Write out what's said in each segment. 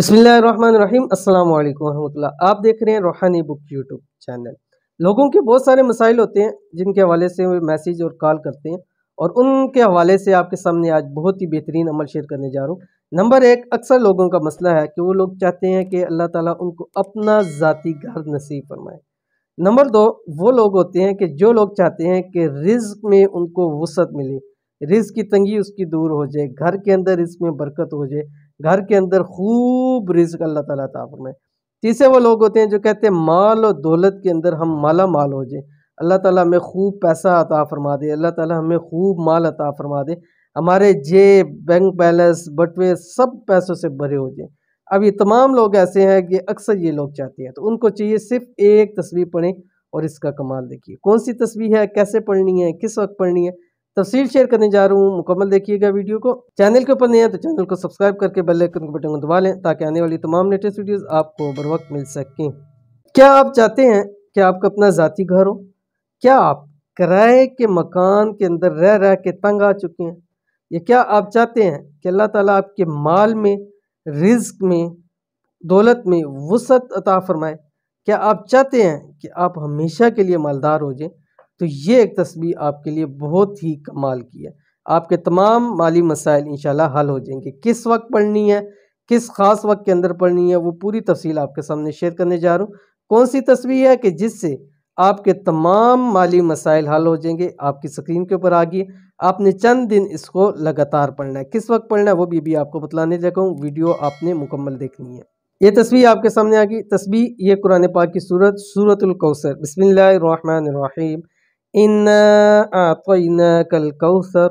बिस्मिल्लाहिर्रहमानिर्रहीम अस्सलाम वालेकुम रहमतुल्लाह। आप देख रहे हैं रूहानी बुक यूट्यूब चैनल। लोगों के बहुत सारे मसाइल होते हैं जिनके हवाले से वो मैसेज और कॉल करते हैं, और उनके हवाले से आपके सामने आज बहुत ही बेहतरीन अमल शेयर करने जा रहा हूँ। नंबर एक, अक्सर लोगों का मसला है कि वो लोग चाहते हैं कि अल्लाह ताला उनको अपना ज़ाती घर नसीब फरमाए। नंबर दो, वो लोग होते हैं कि जो लोग चाहते हैं कि रिज़्क में उनको वुसअत मिले, रिज़्क की तंगी उसकी दूर हो जाए, घर के अंदर रिज़्क में बरकत हो जाए, घर के अंदर खूब रिज़्क अल्लाह ताला अता फरमाए। तीसरे वो लोग होते हैं जो कहते हैं माल और दौलत के अंदर हम माला माल हो जाए, अल्लाह ताला हमें खूब पैसा अता फरमा दे, अल्लाह ताला हमें खूब माल अता फरमा दे, हमारे जेब बैंक बैलेंस बटुए सब पैसों से भरे हो जाए। अब ये तमाम लोग ऐसे हैं कि अक्सर ये लोग चाहते हैं, तो उनको चाहिए सिर्फ एक तस्बीह पढ़ें और इसका कमाल देखिए। कौन सी तस्बीह है, कैसे पढ़नी है, किस वक्त पढ़नी है, तफसील शेयर करने जा रहा हूँ। मुकम्मल देखिएगा वीडियो को। चैनल के ऊपर नहीं है तो चैनल को सब्सक्राइब करके बेल आइकन के बटन को दबा लें ताकि आने वाली तमाम लेटेस्ट वीडियोस आपको बर वक्त मिल सकें। क्या आप चाहते हैं कि आपका अपना ज़ाती घर हो? क्या आप किराए के मकान के अंदर रह रह के तंग आ चुके हैं? या क्या आप चाहते हैं कि अल्लाह ताला आपके माल में, रिज़्क में, दौलत में वुसअत अता फरमाए? क्या आप चाहते हैं कि आप हमेशा के लिए मालदार हो जाएं? तो ये एक तस्बीह आपके लिए बहुत ही कमाल की है। आपके तमाम माली मसाइल इंशाल्लाह हल हो जाएंगे। किस वक्त पढ़नी है, किस ख़ास वक्त के अंदर पढ़नी है, वो पूरी तफसील आपके सामने शेयर करने जा रहा हूँ। कौन सी तस्बीह है कि जिससे आपके तमाम माली मसाइल हल हो जाएंगे, आपकी स्क्रीन के ऊपर आ गई। आपने चंद दिन इसको लगातार पढ़ना है। किस वक्त पढ़ना है वो भी अभी आपको बतलाने लगा हूँ। वीडियो आपने मुकम्मल देखनी है। ये तस्बीह आपके सामने आ गई। तस्बीह ये कुरान पाक की सूरतुल कौसर। बिस्मिल्लाहिर्रहमानिर्रहीम। इन्ना अअतैनाकल कौसर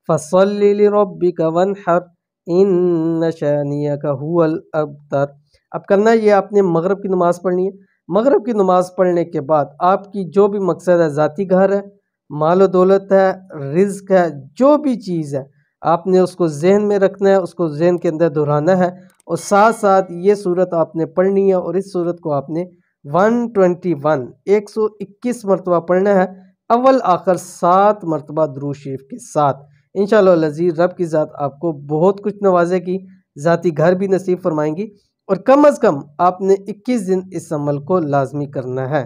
फसल्लि लिरब्बिका वन्हर इन्न शानियका हुवल अबतर। अब करना ये, आपने मगरिब की नमाज़ पढ़नी है। मगरिब की नमाज़ पढ़ने के बाद आपकी जो भी मकसद है, ज़ाती घर है, माल व दौलत है, रिज़्क है, जो भी चीज़ है, आपने उसको जहन में रखना है, उसको जहन के अंदर दोहराना है, और साथ साथ ये सूरत आपने पढ़नी है। और इस सूरत को आपने 121 मरतबा पढ़ना है, अव्वल आखिर 7 मरतबा दुरूद शरीफ के साथ। इंशाअल्लाह लज़ीज़ रब की ज़ात आपको बहुत कुछ नवाजेगी, ज़ाती घर भी नसीब फरमाएंगी, और कम अज़ कम आपने 21 दिन इस अमल को लाजमी करना है।